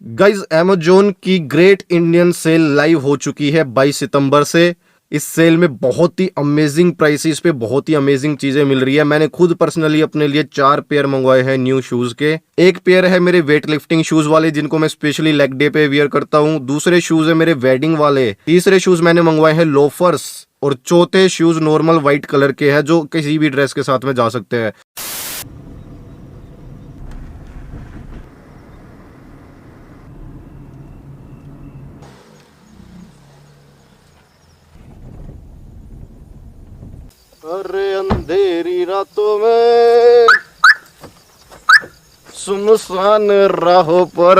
Guys Amazon की great Indian cell live हो चुकी है 22 सितंबर से। इस सेल में बहुत ही अमेजिंग प्राइसेस पे बहुत ही अमेजिंग चीजें मिल रही है। मैंने खुद पर्सनली अपने लिए 4 पेयर मंगवाए हैं न्यू शूज के। एक पेयर है मेरे वेट लिफ्टिंग शूज वाले जिनको मैं स्पेशली लेग डे पे वियर करता हूँ। दूसरे शूज है मेरे वेडिंग वाले। तीसरे शूज मैंने मंगवाए हैं लोफर्स। और चौथे शूज नॉर्मल व्हाइट कलर के हैं जो किसी भी ड्रेस के साथ में जा सकते हैं। अरे अंधेरी रातों में सुनसान राहों पर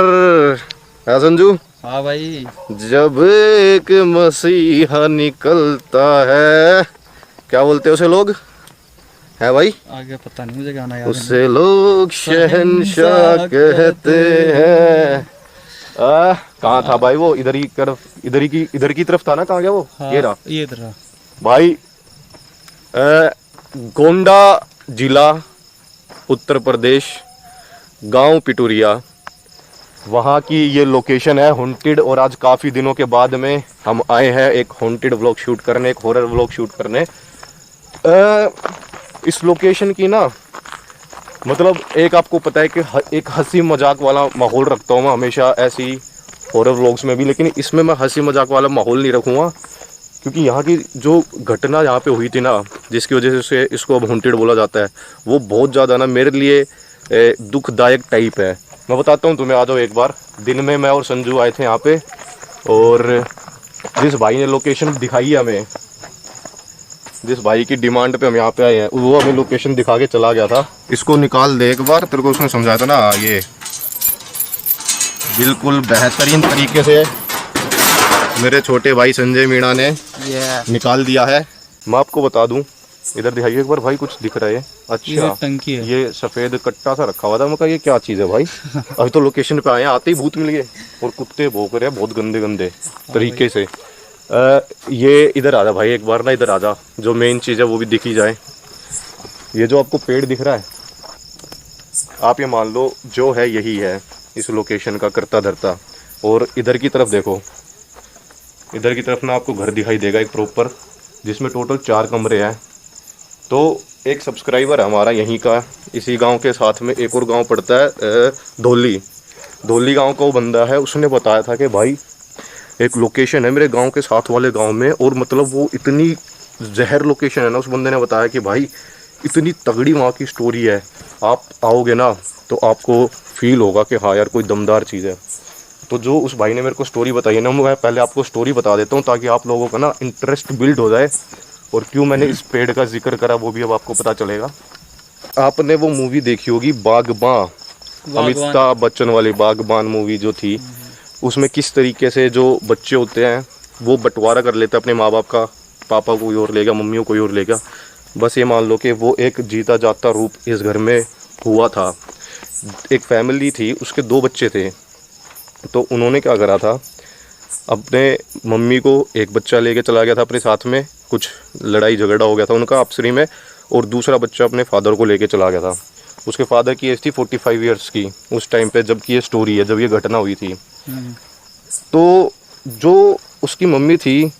है संजू। हाँ भाई। जब एक मसीहा निकलता है, क्या बोलते हैं उसे लोग, है भाई आगे पता नहीं मुझे गाना याद उसे लोग शहंशाह कहते हैं। कहाँ था भाई वो? इधर की तरफ था ना। कहाँ गया वो? हाँ, ये रहा ये इधर भाई। गोंडा जिला उत्तर प्रदेश, गांव पिटूरिया, वहाँ की ये लोकेशन है हॉन्टेड। और आज काफ़ी दिनों के बाद में हम आए हैं एक हॉन्टेड व्लॉग शूट करने, एक हॉरर व्लॉग शूट करने। इस लोकेशन की ना, मतलब एक आपको पता है कि एक हंसी मजाक वाला माहौल रखता हूँ मैं हमेशा ऐसी हॉरर व्लॉग्स में भी, लेकिन इसमें मैं हंसी मजाक वाला माहौल नहीं रखूँगा क्योंकि यहाँ की जो घटना यहाँ पे हुई थी ना, जिसकी वजह से इसको अब हॉन्टेड बोला जाता है, वो बहुत ज़्यादा ना मेरे लिए दुखदायक टाइप है। मैं बताता हूँ तुम्हें, आ जाओ एक बार। दिन में मैं और संजू आए थे यहाँ पे, और जिस भाई ने लोकेशन दिखाई है हमें, जिस भाई की डिमांड पे हम यहाँ पे आए हैं, वो हमें लोकेशन दिखा के चला गया था। इसको निकाल दे एक बार, तेरे को उसने समझाया था ना। ये बिल्कुल बेहतरीन तरीके से मेरे छोटे भाई संजय मीणा ने निकाल दिया है। मैं आपको बता दूं, इधर दिखाइए एक बार भाई, कुछ दिख रहा है? अच्छा, टंकी है। ये सफेद कट्टा सा रखा हुआ था। मैं कहा ये क्या चीज़ है भाई? अभी तो लोकेशन पे आए हैं, आते ही भूत मिल गए और कुत्ते भौंक रहे हैं बहुत गंदे गंदे तरीके से। ये इधर आ जा भाई एक बार ना, इधर आ जा, जो मेन चीज़ है वो भी दिखी जाए। ये जो आपको पेड़ दिख रहा है, आप ये मान लो जो है यही है इस लोकेशन का करता धरता। और इधर की तरफ देखो, इधर की तरफ ना आपको घर दिखाई देगा एक प्रॉपर, जिसमें टोटल 4 कमरे हैं। तो एक सब्सक्राइबर है हमारा यहीं का, इसी गांव के साथ में एक और गांव पड़ता है धोली गांव का वो बंदा है। उसने बताया था कि भाई एक लोकेशन है मेरे गांव के साथ वाले गांव में, और मतलब वो इतनी जहर लोकेशन है ना। उस बंदे ने बताया कि भाई इतनी तगड़ी वहाँ की स्टोरी है, आप आओगे ना तो आपको फील होगा कि हाँ यार कोई दमदार चीज़ है। तो जो उस भाई ने मेरे को स्टोरी बताई है ना, मैं पहले आपको स्टोरी बता देता हूँ ताकि आप लोगों का ना इंटरेस्ट बिल्ड हो जाए। और क्यों मैंने इस पेड़ का जिक्र करा वो भी अब आपको पता चलेगा। आपने वो मूवी देखी होगी बागबान, अमिताभ बच्चन वाली बागबान मूवी जो थी, उसमें किस तरीके से जो बच्चे होते हैं वो बंटवारा कर लेते हैं अपने माँ बाप का। पापा कोई और लेगा, मम्मी कोई और लेगा। बस ये मान लो कि वो एक जीता जाता रूप इस घर में हुआ था। एक फैमिली थी, उसके 2 बच्चे थे। तो उन्होंने क्या करा था, अपने मम्मी को एक बच्चा लेके चला गया था अपने साथ में, कुछ लड़ाई झगड़ा हो गया था उनका आपसी में, और दूसरा बच्चा अपने फादर को लेके चला गया था। उसके फादर की एज थी 45 ईयर्स की उस टाइम पे, जब की ये स्टोरी है, जब ये घटना हुई थी। तो जो उसकी मम्मी थी,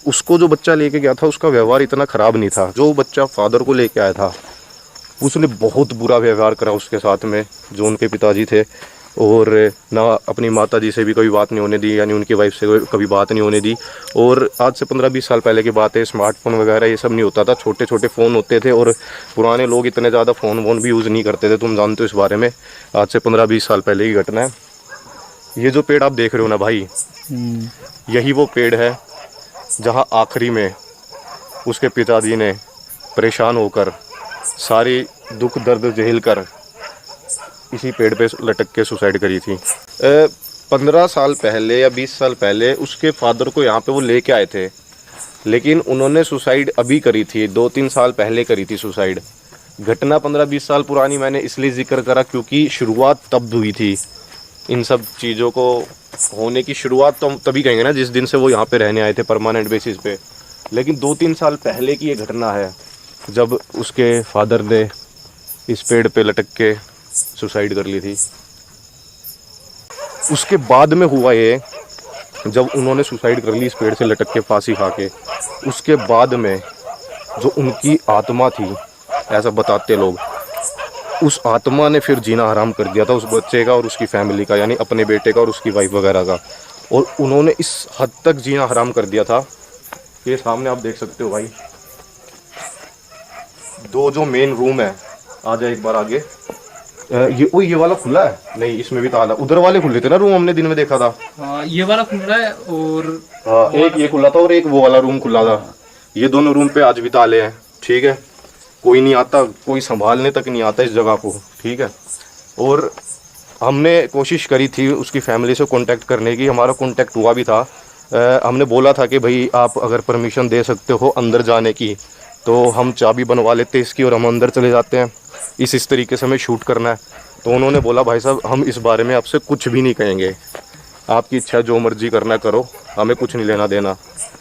उसको जो बच्चा लेके गया था उसका व्यवहार इतना ख़राब नहीं था। जो बच्चा फादर को लेके आया था उसने बहुत बुरा व्यवहार करा उसके साथ में, जो उनके पिताजी थे। और ना अपनी माता जी से भी कभी बात नहीं होने दी, यानी उनकी वाइफ से कभी बात नहीं होने दी। और आज से 15-20 साल पहले की बात है, स्मार्टफोन वगैरह ये सब नहीं होता था, छोटे छोटे फ़ोन होते थे। और पुराने लोग इतने ज़्यादा फ़ोन वोन भी यूज़ नहीं करते थे, तुम जानते हो इस बारे में। आज से 15-20 साल पहले की घटना है। ये जो पेड़ आप देख रहे हो ना भाई, यही वो पेड़ है जहाँ आखिरी में उसके पिताजी ने परेशान होकर सारी दुख दर्द झेल कर इसी पेड़ पे लटक के सुसाइड करी थी। 15 साल पहले या 20 साल पहले उसके फादर को यहाँ पे वो लेके आए थे, लेकिन उन्होंने सुसाइड अभी करी थी, 2-3 साल पहले करी थी सुसाइड। घटना 15-20 साल पुरानी मैंने इसलिए जिक्र करा क्योंकि शुरुआत तब हुई थी। इन सब चीज़ों को होने की शुरुआत तो हम तभी कहेंगे ना जिस दिन से वो यहाँ पे रहने आए थे परमानेंट बेसिस पे। लेकिन 2-3 साल पहले की ये घटना है, जब उसके फादर ने इस पेड़ पे लटक के सुसाइड कर ली थी। उसके बाद में हुआ ये, जब उन्होंने सुसाइड कर ली इस पेड़ से लटक के फांसी खा के, उसके बाद में जो उनकी आत्मा थी, ऐसा बताते लोग, उस आत्मा ने फिर जीना हराम कर दिया था उस बच्चे का और उसकी फैमिली का, यानी अपने बेटे का और उसकी वाइफ वगैरह का। और उन्होंने इस हद तक जीना हराम कर दिया था। ये सामने आप देख सकते हो भाई, दो जो मेन रूम है, आ जाए एक बार आगे। ये वाला खुला है? नहीं, इसमें भी ताला। उधर वाले खुले थे ना रूम, हमने दिन में देखा था। ये वाला खुल रहा है और एक ये खुला था और एक वो वाला रूम खुला था। ये दोनों रूम पे आज भी ताले हैं, ठीक है। कोई नहीं आता, कोई संभालने तक नहीं आता इस जगह को, ठीक है। और हमने कोशिश करी थी उसकी फैमिली से कांटेक्ट करने की, हमारा कांटेक्ट हुआ भी था। हमने बोला था कि भाई आप अगर परमिशन दे सकते हो अंदर जाने की तो हम चाबी बनवा लेते इसकी और हम अंदर चले जाते हैं, इस तरीके से हमें शूट करना है। तो उन्होंने बोला भाई साहब हम इस बारे में आपसे कुछ भी नहीं कहेंगे, आपकी इच्छा जो मर्जी करना करो, हमें कुछ नहीं लेना देना।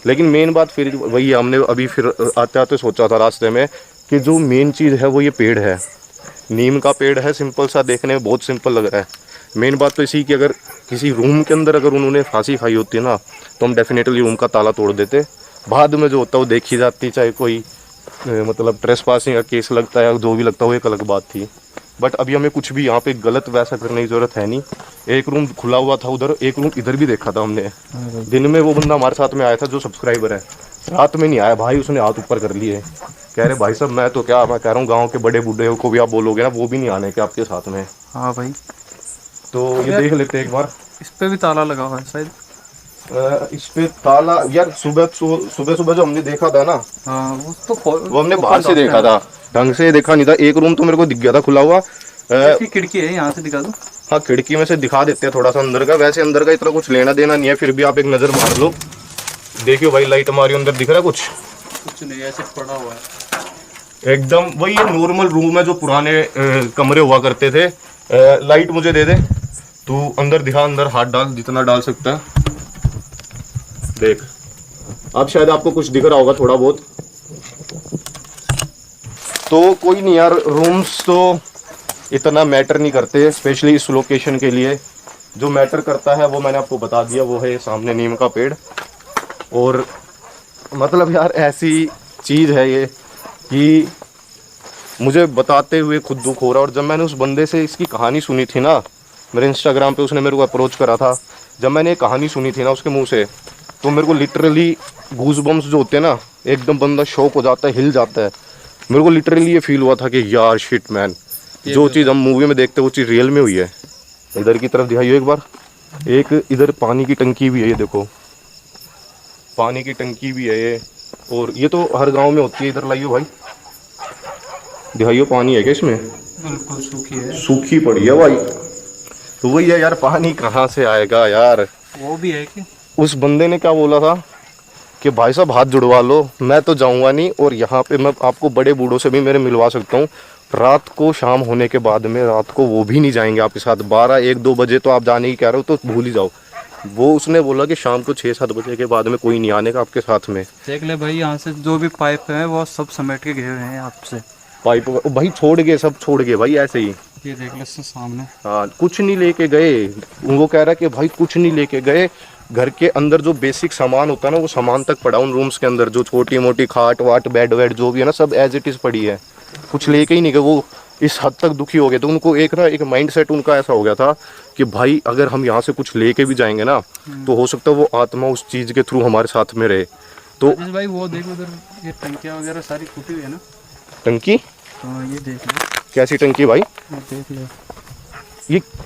लेकिन मेन बात फिर वही, हमने अभी फिर आते आते सोचा था रास्ते में कि जो मेन चीज़ है वो ये पेड़ है, नीम का पेड़ है। सिंपल सा, देखने में बहुत सिंपल लग रहा है। मेन बात तो इसी कि अगर किसी रूम के अंदर अगर उन्होंने फांसी खाई होती ना तो हम डेफिनेटली रूम का ताला तोड़ देते। बाद में जो होता है वो देखी जाती, चाहे कोई मतलब ट्रेसपासिंग का केस लगता है, जो भी लगता है, वो एक अलग बात थी। बट अभी हमें कुछ भी यहाँ पे गलत वैसा करने की ज़रूरत है नहीं। एक रूम खुला हुआ था उधर, एक रूम इधर भी देखा था हमने। दिन में वो बंदा हमारे साथ में आया था जो सब्सक्राइबर है, रात में नहीं आया भाई, उसने हाथ ऊपर कर लिए। कह रहे भाई साहब मैं तो क्या, मैं कह रहा हूँ गाँव के बड़े बूढ़े को भी आप बोलोगे ना, वो भी नहीं आने के आपके साथ में। हाँ भाई, तो ये देख लेते हैं एक बार। इस पे भी ताला लगा हुआ है शायद। इस पे ताला यार, सुबह सुबह जो हमने देखा था ना, हाँ वो हमने बाहर से देखा था, ढंग से देखा नहीं था। एक रूम तो मेरे को दिख गया था खुला हुआ। खिड़की है, यहाँ से दिखा दो। हाँ, खिड़की में से दिखा देते हैं थोड़ा सा अंदर का। वैसे अंदर का इतना कुछ लेना देना नहीं है, फिर भी आप एक नजर मार लो। देखियो भाई, लाइट हमारी अंदर दिख रहा है? कुछ नहीं, ऐसे पड़ा हुआ है एकदम। वही नॉर्मल रूम है जो पुराने कमरे हुआ करते थे। लाइट मुझे दे दे तू, अंदर दिखा, अंदर हाथ डाल जितना डाल सकता है। देख, अब शायद आपको कुछ दिख रहा होगा थोड़ा बहुत। तो कोई नहीं यार, रूम्स तो इतना मैटर नहीं करते, स्पेशली इस लोकेशन के लिए। जो मैटर करता है वो मैंने आपको बता दिया, वो है सामने नीम का पेड़। और मतलब यार ऐसी चीज़ है ये कि मुझे बताते हुए खुद दुख हो रहा है। और जब मैंने उस बंदे से इसकी कहानी सुनी थी ना, मेरे इंस्टाग्राम पे उसने मेरे को अप्रोच करा था, जब मैंने ये कहानी सुनी थी ना उसके मुंह से, तो मेरे को लिटरली गूज बम्स जो होते हैं ना, एकदम बंदा शॉक हो जाता है, हिल जाता है। मेरे को लिटरली ये फील हुआ था कि यार शिट मैन, जो चीज़ हम मूवी में देखते हैं वो चीज़ रियल में हुई है। इधर की तरफ दिखाइए एक बार। एक इधर पानी की टंकी भी है, ये देखो पानी की टंकी भी है ये। और ये तो हर गांव में होती है। इधर लाइयो भाई, दिखाइयो पानी है क्या इसमें? बिल्कुल सूखी है, सूखी पड़ी है भाई। तो वही है यार, पानी कहाँ से आएगा यार? वो भी है कि उस बंदे ने क्या बोला था कि भाई साहब हाथ जुड़वा लो, मैं तो जाऊंगा नहीं, और यहाँ पे मैं आपको बड़े बूढ़ों से भी मेरे मिलवा सकता हूँ। रात को शाम होने के बाद में, रात को वो भी नहीं जाएंगे आपके साथ। 12-1-2 बजे तो आप जाने की कह रहे हो तो भूल ही जाओ। वो उसने बोला कि शाम को 6-7 बजे के बाद में कोई नहीं आने का आपके साथ में। देख ले भाई, यहाँ से जो भी पाइप है वो सब समेट के गए हुए हैं आपसे। पाइप भाई छोड़ गए, सब छोड़ गए भाई, ऐसे ही। ये देख ले सामने। हाँ, कुछ नहीं लेके गए। वो कह रहा है कि भाई कुछ नहीं लेके गए। घर के अंदर जो बेसिक सामान होता है ना, वो सामान तक पड़ा उन रूम्स के अंदर। जो छोटी मोटी खाट वाट बेड वेड जो भी है ना, सब एज इट इज़ पड़ी है, कुछ लेके ही नहीं गए। वो इस हद तक दुखी हो गए। तो उनको एक माइंड सेट उनका ऐसा हो गया था कि भाई अगर हम यहाँ से कुछ लेके भी जाएंगे ना, तो हो सकता है वो आत्मा उस चीज़ के थ्रू हमारे साथ में रहे। तो भाई वो देखो उधर, ये टंकियाँ वगैरह सारी फूटी हुई है ना। टंकी? हाँ ये देख लो। कैसी टंकी भाई? देख लो,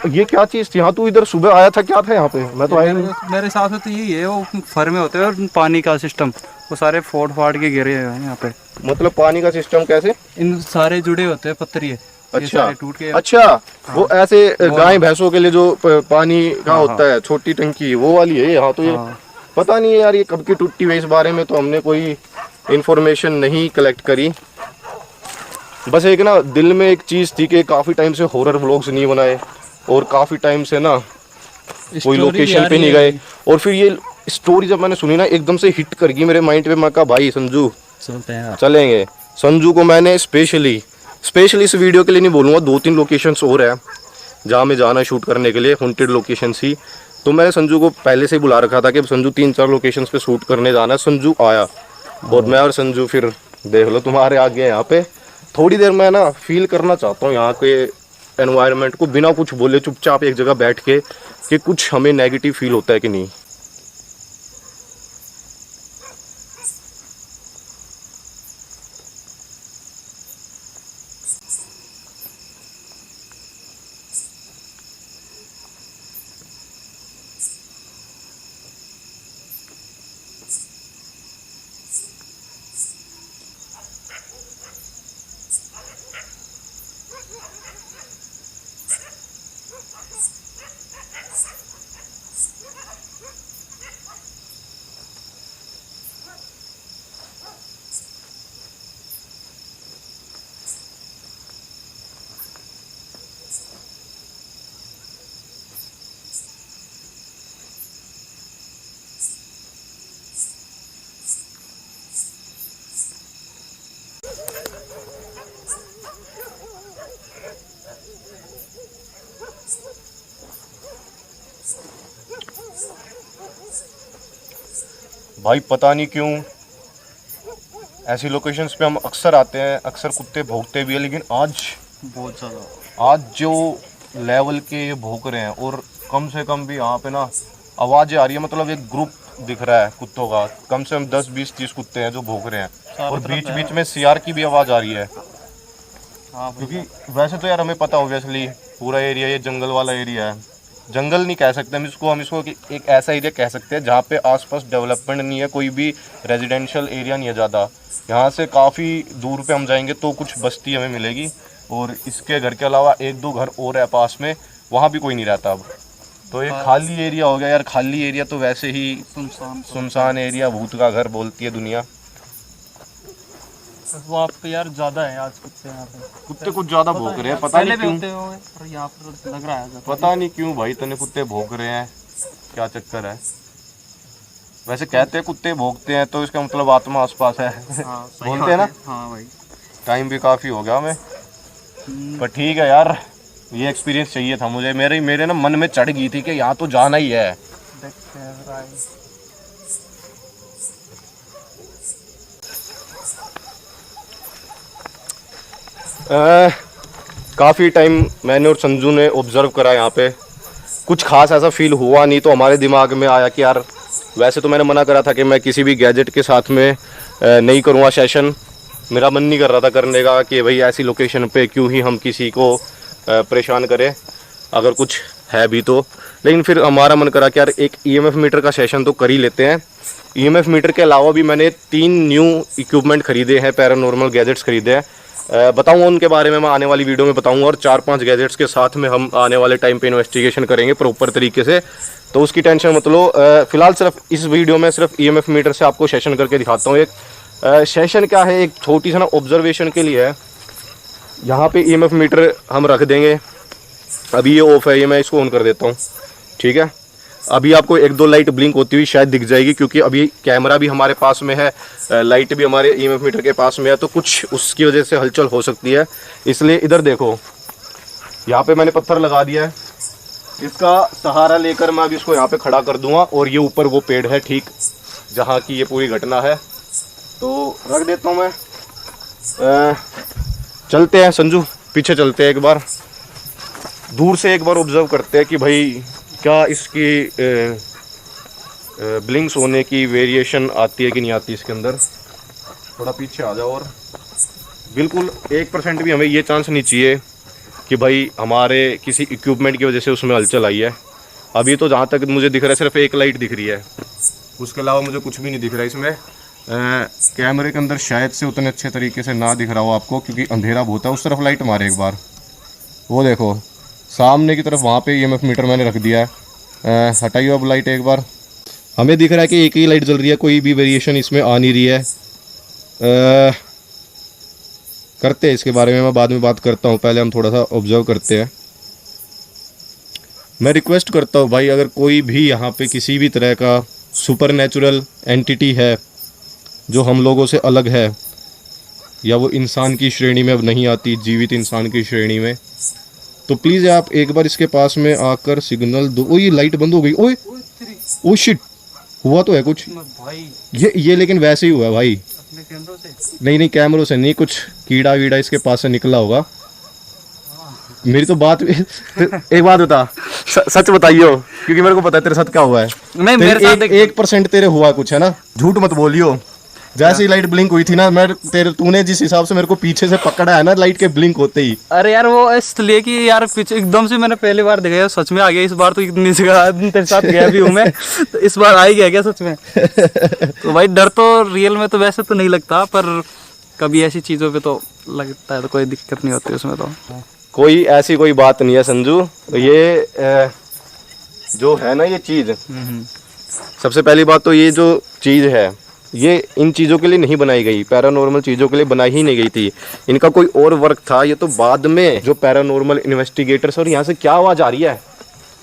ये क्या चीज़ थी? हाँ, तू इधर सुबह आया था, क्या था यहाँ पे? मैं तो आया नहीं। मेरे हिसाब से तो यही है, वो फर में होते हैं और पानी का सिस्टम, वो सारे फोड़ फाड़ के गिरे हुए हैं यहाँ पे। मतलब पानी का सिस्टम कैसे? इन सारे जुड़े होते हैं पत्थरिए। अच्छा टूट के। अच्छा, हाँ। वो ऐसे गाय भैंसों के लिए जो पानी का हाँ, होता है, छोटी टंकी, वो वाली है। हाँ, तो ये पता नहीं है यार, ये कब की टूटी हुई, इस बारे में तो हमने कोई इन्फॉर्मेशन नहीं कलेक्ट करी। बस एक ना दिल में एक चीज़ थी कि काफ़ी टाइम से हॉरर व्लॉग्स नहीं बनाए, और काफ़ी टाइम से ना कोई लोकेशन पे नहीं गए। और फिर ये स्टोरी जब मैंने सुनी ना, एकदम से हिट कर गई मेरे माइंड पे। मैं कहा भाई संजू चलते हैं, चलेंगे। संजू को मैंने स्पेशली इस वीडियो के लिए नहीं बोलूँगा, 2-3 लोकेशंस और है जहाँ में जाना है शूट करने के लिए, हॉन्टेड लोकेशन ही। तो मैंने संजू को पहले से ही बुला रखा था कि संजू 3-4 लोकेशंस पे शूट करने जाना है। संजू आया और मैं और संजू फिर देख लो तुम्हारे आगे यहाँ पे थोड़ी देर मैं ना फील करना चाहता हूँ यहाँ के एनवायरनमेंट को, बिना कुछ बोले चुपचाप एक जगह बैठ के, कि कुछ हमें नेगेटिव फील होता है कि नहीं। भाई पता नहीं क्यों ऐसी लोकेशंस पे हम अक्सर आते हैं, अक्सर कुत्ते भौंकते भी है, लेकिन आज बहुत ज़्यादा, आज जो लेवल के ये भौंक रहे हैं, और कम से कम भी यहाँ पे ना आवाज़ें आ रही है, मतलब एक ग्रुप दिख रहा है कुत्तों का, कम से कम 10, 20, 30 कुत्ते हैं जो भौंक रहे हैं, और बीच बीच में सीआर की भी आवाज़ आ रही है। हाँ क्योंकि वैसे तो यार हमें पता ऑब्वियसली पूरा एरिया ये जंगल वाला एरिया है, जंगल नहीं कह सकते हम इसको कि एक ऐसा एरिया कह सकते हैं जहाँ पे आसपास डेवलपमेंट नहीं है, कोई भी रेजिडेंशियल एरिया नहीं है ज़्यादा। यहाँ से काफ़ी दूर पे हम जाएंगे तो कुछ बस्ती हमें मिलेगी, और इसके घर के अलावा 1-2 घर और है पास में, वहाँ भी कोई नहीं रहता अब। तो एक खाली एरिया हो गया यार। खाली एरिया तो वैसे ही सुनसान एरिया, भूत का घर बोलती है दुनिया। वो आप पे यार ज़्यादा है आज कुत्ते यहाँ पे, कुत्ते कुछ ज़्यादा भौंक रहे हैं, पता नहीं क्यों, पर यहाँ पर लग रहा है पता नहीं क्यों भाई इतने कुत्ते भौंक रहे हैं, क्या चक्कर है। वैसे कहते हैं कुत्ते भौंकते हैं तो इसका मतलब आत्मा आसपास है। हाँ, बोलते हैं ना। हाँ भाई, टाइम भी काफ़ी हो गया हमें, पर ठीक है यार, ये एक्सपीरियंस चाहिए था मुझे। मेरे ना मन में चढ़ गई थी कि यहाँ तो जाना ही है। काफ़ी टाइम मैंने और संजू ने ऑब्ज़र्व करा यहाँ पे, कुछ खास ऐसा फील हुआ नहीं। तो हमारे दिमाग में आया कि यार वैसे तो मैंने मना करा था कि मैं किसी भी गैजेट के साथ में नहीं करूँगा सेशन, मेरा मन नहीं कर रहा था करने का कि भाई ऐसी लोकेशन पे क्यों ही हम किसी को परेशान करें, अगर कुछ है भी तो। लेकिन फिर हमारा मन करा कि यार एक ईएमएफ मीटर का सेशन तो कर ही लेते हैं। ईएमएफ मीटर के अलावा भी मैंने 3 न्यू इक्विपमेंट खरीदे हैं, पैरानॉर्मल गैजेट्स खरीदे हैं। बताऊंगा उनके बारे में मैं आने वाली वीडियो में बताऊंगा, और 4-5 गैजेट्स के साथ में हम आने वाले टाइम पे इन्वेस्टिगेशन करेंगे प्रॉपर तरीके से, तो उसकी टेंशन मत लो। फिलहाल सिर्फ इस वीडियो में सिर्फ ईएमएफ मीटर से आपको सेशन करके दिखाता हूँ। एक सेशन क्या है, एक छोटी सा ना ऑब्जर्वेशन के लिए है। यहाँ पे ईएमएफ मीटर हम रख देंगे, अभी ये ऑफ है, ये मैं इसको ऑन कर देता हूँ, ठीक है। अभी आपको 1-2 लाइट ब्लिंक होती हुई शायद दिख जाएगी, क्योंकि अभी कैमरा भी हमारे पास में है, लाइट भी हमारे ईएमएफ मीटर के पास में है, तो कुछ उसकी वजह से हलचल हो सकती है। इसलिए इधर देखो, यहाँ पे मैंने पत्थर लगा दिया है, इसका सहारा लेकर मैं अभी इसको यहाँ पे खड़ा कर दूंगा, और ये ऊपर वो पेड़ है ठीक जहाँ की ये पूरी घटना है, तो रख देता हूँ मैं। चलते हैं संजू, पीछे चलते हैं, एक बार दूर से एक बार ऑब्जर्व करते हैं कि भाई क्या इसकी ब्लिंक्स होने की वेरिएशन आती है कि नहीं आती इसके अंदर। थोड़ा पीछे आ जाओ, और बिल्कुल 1% भी हमें ये चांस नहीं चाहिए कि भाई हमारे किसी इक्विपमेंट की वजह से उसमें हलचल आई है। अभी तो जहाँ तक मुझे दिख रहा है सिर्फ एक लाइट दिख रही है, उसके अलावा मुझे कुछ भी नहीं दिख रहा है इसमें। कैमरे के अंदर शायद से उतने अच्छे तरीके से ना दिख रहा हो आपको, क्योंकि अंधेरा बहुत है। उस तरफ लाइट मारे एक बार, वो देखो सामने की तरफ, वहाँ पे ईएमएफ मीटर मैंने रख दिया है। हटाइए अब लाइट एक बार, हमें दिख रहा है कि एक ही लाइट जल रही है, कोई भी वेरिएशन इसमें आ नहीं रही है। करते हैं इसके बारे में, मैं बाद में बात करता हूँ, पहले हम थोड़ा सा ऑब्जर्व करते हैं। मैं रिक्वेस्ट करता हूँ भाई, अगर कोई भी यहाँ पे किसी भी तरह का सुपर नेचुरल एंटिटी है जो हम लोगों से अलग है, या वो इंसान की श्रेणी में अब नहीं आती, जीवित इंसान की श्रेणी में, तो प्लीज आप एक बार इसके पास में आकर सिग्नल दो। ओ ये लाइट बंद हो गई, ओए ओ शिट, हुआ तो है कुछ भाई। ये लेकिन वैसे ही हुआ है भाई। अपने कैमरों से नहीं कैमरों से नहीं, कुछ कीड़ा वीड़ा इसके पास से निकला होगा। मेरी तो बात एक बात बता, सच बताइयो, क्योंकि मेरे को पता है तेरे साथ क्या हुआ है। नहीं मेरे साथ 1% तेरे हुआ कुछ है ना, झूठ मत बोलियो। जैसे ही लाइट ब्लिंक हुई थी ना, तूने जिस हिसाब से मेरे को पीछे से पकड़ा है ना लाइट के ब्लिंक होते ही। अरे यार वो इसलिए कि यार पीछे एकदम से मैंने पहली बार देखा, सच में आ गया इस बार तो इतनी जगह तेरे साथ गया भी हूँ मैं, तो इस बार आ ही गया क्या सच में। तो भाई डर तो रियल में तो वैसे तो नहीं लगता, पर कभी ऐसी चीज़ों पे तो लगता है, तो कोई दिक्कत नहीं होती उसमें। तो कोई ऐसी कोई बात नहीं है संजू। ये जो है ना ये चीज़, सबसे पहली बात तो ये जो चीज़ है ये इन चीज़ों के लिए नहीं बनाई गई, पैरानॉर्मल चीज़ों के लिए बनाई ही नहीं गई थी। इनका कोई और वर्क था। ये तो बाद में जो पैरानॉर्मल इन्वेस्टिगेटर्स, और यहाँ से क्या आवाज़ आ रही है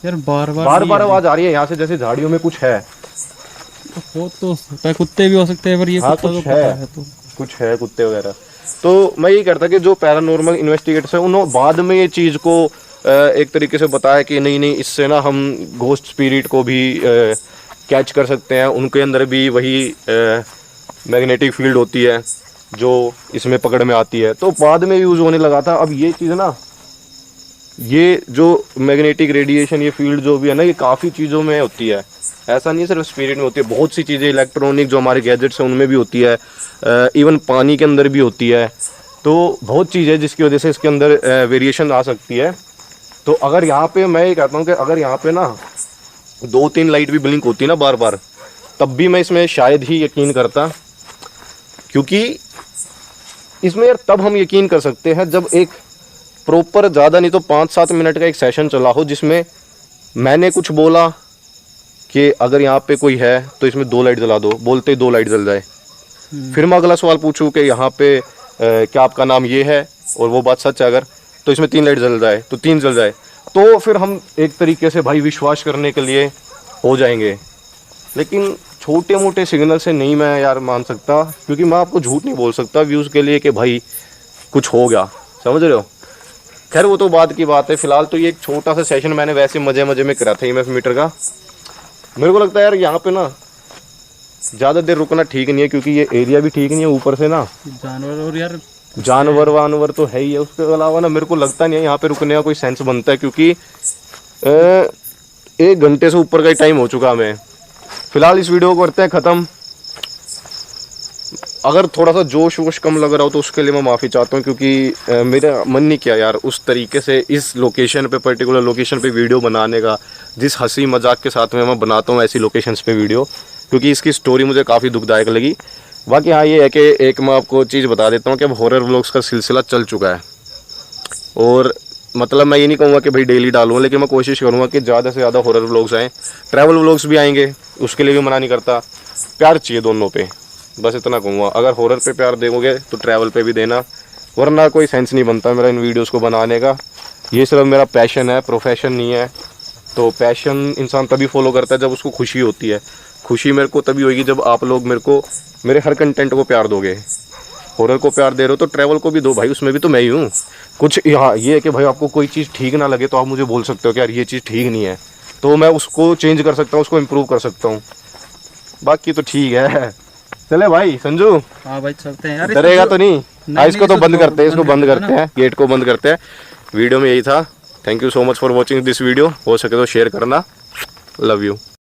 यार, बार बार आवाज़ आ रही है यहाँ से, जैसे झाड़ियों में कुछ है। वो तो सकता है, कुत्ते भी हो सकते हैं, पर ये हाँ कुत्ता कुछ तो है, पता है तो। कुछ है कुत्ते वगैरह। तो मैं ये कहता कि जो पैरानॉर्मल इन्वेस्टिगेटर्स है उन्होंने बाद में ये चीज़ को एक तरीके से बताया कि नहीं इससे ना हम घोस्ट स्पिरिट को भी कैच कर सकते हैं, उनके अंदर भी वही मैग्नेटिक फील्ड होती है जो इसमें पकड़ में आती है। तो बाद में यूज़ होने लगा था। अब ये चीज़ ना, ये जो मैग्नेटिक रेडिएशन, ये फील्ड जो भी है ना, ये काफ़ी चीज़ों में होती है। ऐसा नहीं है सिर्फ स्पिरिट में होती है, बहुत सी चीज़ें इलेक्ट्रॉनिक जो हमारे गैजेट्स हैं उनमें भी होती है, इवन पानी के अंदर भी होती है। तो बहुत चीज़ है जिसकी वजह से इसके अंदर वेरिएशन आ सकती है। तो अगर यहाँ पे मैं ये कहता हूँ कि अगर यहाँ पे ना 2-3 लाइट भी ब्लिंक होती ना बार बार, तब भी मैं इसमें शायद ही यकीन करता, क्योंकि इसमें यार तब हम यकीन कर सकते हैं जब एक प्रॉपर, ज़्यादा नहीं तो 5-7 मिनट का एक सेशन चला हो जिसमें मैंने कुछ बोला कि अगर यहाँ पे कोई है तो इसमें 2 लाइट जला दो, बोलते ही 2 लाइट जल जाए। फिर मैं अगला सवाल पूछूं कि यहाँ पे क्या आपका नाम ये है, और वो बात सच है अगर, तो इसमें 3 लाइट जल जाए तो 3 जल जाए, तो फिर हम एक तरीके से भाई विश्वास करने के लिए हो जाएंगे। लेकिन छोटे मोटे सिग्नल से नहीं मैं यार मान सकता, क्योंकि मैं आपको झूठ नहीं बोल सकता व्यूज़ के लिए कि भाई कुछ हो गया, समझ रहे हो। खैर वो तो बाद की बात है। फिलहाल तो ये एक छोटा सा सेशन मैंने वैसे मजे में करा था EMF मीटर का। मेरे को लगता है यार यहाँ पे ना ज़्यादा देर रुकना ठीक नहीं है, क्योंकि ये एरिया भी ठीक नहीं है, ऊपर से ना जानवर, और यार जानवर वानवर तो है ही है। उसके अलावा ना मेरे को लगता नहीं है यहाँ पे रुकने का कोई सेंस बनता है, क्योंकि 1 घंटे से ऊपर का ही टाइम हो चुका हमें। फिलहाल इस वीडियो को करते हैं ख़त्म। अगर थोड़ा सा जोश वोश कम लग रहा हो तो उसके लिए मैं माफ़ी चाहता हूँ, क्योंकि मेरा मन नहीं किया यार उस तरीके से इस लोकेशन पे, पर्टिकुलर लोकेशन पे वीडियो बनाने का, जिस हंसी मजाक के साथ में मैं बनाता हूँ ऐसी लोकेशंस पे वीडियो, क्योंकि इसकी स्टोरी मुझे काफ़ी दुखदायक लगी। बाकी हाँ ये है कि एक मैं आपको चीज़ बता देता हूँ कि अब हॉरर व्लॉग्स का सिलसिला चल चुका है, और मतलब मैं ये नहीं कहूँगा कि भाई डेली डालूँ, लेकिन मैं कोशिश करूँगा कि ज़्यादा से ज़्यादा हॉरर व्लॉग्स आएँ। ट्रैवल व्लॉग्स भी आएंगे, उसके लिए भी मना नहीं करता। प्यार चाहिए दोनों पे, बस इतना कहूँगा। अगर हॉरर पे प्यार दोगे तो ट्रैवल पे भी देना, वरना कोई सेंस नहीं बनता मेरा इन वीडियोस को बनाने का। ये सिर्फ मेरा पैशन है, प्रोफेशन नहीं है। तो पैशन इंसान तभी फॉलो करता है जब उसको खुशी होती है। खुशी मेरे को तभी होगी जब आप लोग मेरे को, मेरे हर कंटेंट को प्यार दोगे। हॉरर को प्यार दे रहे हो तो ट्रैवल को भी दो भाई, उसमें भी तो मैं ही हूँ। कुछ यहाँ ये है कि भाई आपको कोई चीज़ ठीक ना लगे तो आप मुझे बोल सकते हो कि यार ये चीज़ ठीक नहीं है, तो मैं उसको चेंज कर सकता हूँ, उसको इम्प्रूव कर सकता हूँ। बाकी तो ठीक है। चले भाई संजू, हाँ भाई चलते हैं यार। डरेगा तो नहीं? हाँ इसको तो बंद करते हैं, इसको बंद करते करते हैं, गेट को बंद करते हैं। वीडियो में यही था। Thank you so much for watching this video. हो सके तो शेयर करना। Love you.